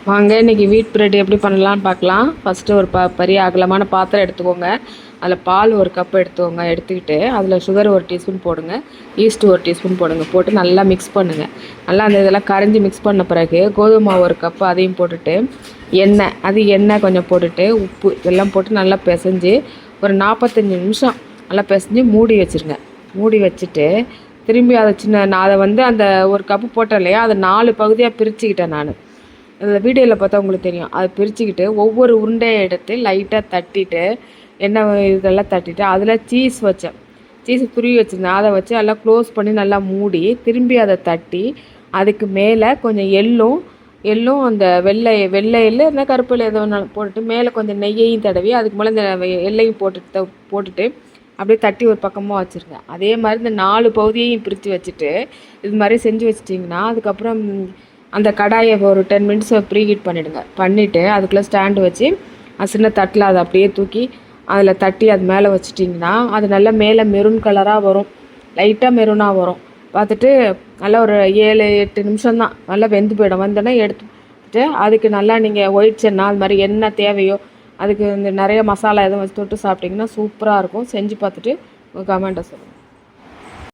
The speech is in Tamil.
வாங்க இன்றைக்கி வீட் பிரெட் எப்படி பண்ணலான்னு பார்க்கலாம். ஃபஸ்ட்டு ஒரு பெரிய அகலமான பாத்திரம் எடுத்துக்கோங்க. அதில் பால் ஒரு கப் எடுத்துக்கோங்க. எடுத்துக்கிட்டு அதில் சுகர் ஒரு டீஸ்பூன் போடுங்க, ஈஸ்ட்டு ஒரு டீஸ்பூன் போடுங்க. போட்டு நல்லா மிக்ஸ் பண்ணுங்கள். நல்லா அந்த இதெல்லாம் கரைஞ்சி மிக்ஸ் பண்ண பிறகு கோதுமை மாவு ஒரு கப்பு அதையும் போட்டுட்டு எண்ணெய் கொஞ்சம் போட்டுட்டு உப்பு இதெல்லாம் போட்டு நல்லா பிசைஞ்சு ஒரு 45 நிமிஷம் நல்லா பிசைஞ்சு மூடி வச்சுருங்க. மூடி வச்சுட்டு திரும்பி நான் அதை அந்த ஒரு கப்பு போட்டேன் இல்லையா, அதை 4 பகுதியாக பிரிச்சுக்கிட்டேன் நான். அதில் வீடியோவில் பார்த்தா உங்களுக்கு தெரியும். அதை பிரிச்சுக்கிட்டு ஒவ்வொரு உருண்டையை எடுத்து லைட்டாக தட்டிட்டு இதெல்லாம் தட்டிட்டு அதில் சீஸ் வச்சேன். சீஸ் துருவி வச்சுருந்தேன். அதை வச்சு எல்லாம் க்ளோஸ் பண்ணி நல்லா மூடி திரும்பி அதை தட்டி அதுக்கு மேலே கொஞ்சம் எள்ளும் அந்த வெள்ளை எள்ளு என்ன கருப்பு எள்ளு எதோ ஒன்று போட்டுட்டு மேலே கொஞ்சம் நெய்யையும் தடவி அதுக்கு மேலே இந்த எள்ளையும் போட்டுட்டு அப்படியே தட்டி ஒரு பக்கமாக வச்சுருங்க. அதே மாதிரி இந்த 4 பகுதியையும் பிரித்து வச்சுட்டு இது மாதிரி செஞ்சு வச்சிட்டிங்கன்னா அதுக்கப்புறம் அந்த கடாயை ஒரு 10 மினிட்ஸ் ப்ரீ ஹீட் பண்ணிவிட்டு அதுக்குள்ளே ஸ்டாண்டு வச்சு சின்ன தட்டில் அதை அப்படியே தூக்கி அதில் தட்டி அது மேலே வச்சிட்டிங்கன்னா அது நல்லா மேலே மெரூன் கலராக வரும். லைட்டாக மெரூனாக வரும். பார்த்துட்டு நல்லா ஒரு 7-8 நிமிஷம் தான் நல்லா வெந்து போயிடும். வந்தோடனே எடுத்துட்டு அதுக்கு நல்லா நீங்கள் ஒயிட் சென்னா அது மாதிரி என்ன தேவையோ அதுக்கு இந்த நிறைய மசாலா எதுவும் வச்சு தொட்டு சாப்பிட்டிங்கன்னா சூப்பராக இருக்கும். செஞ்சு பார்த்துட்டு உங்கள் கமெண்ட்டை சொல்லுங்கள்.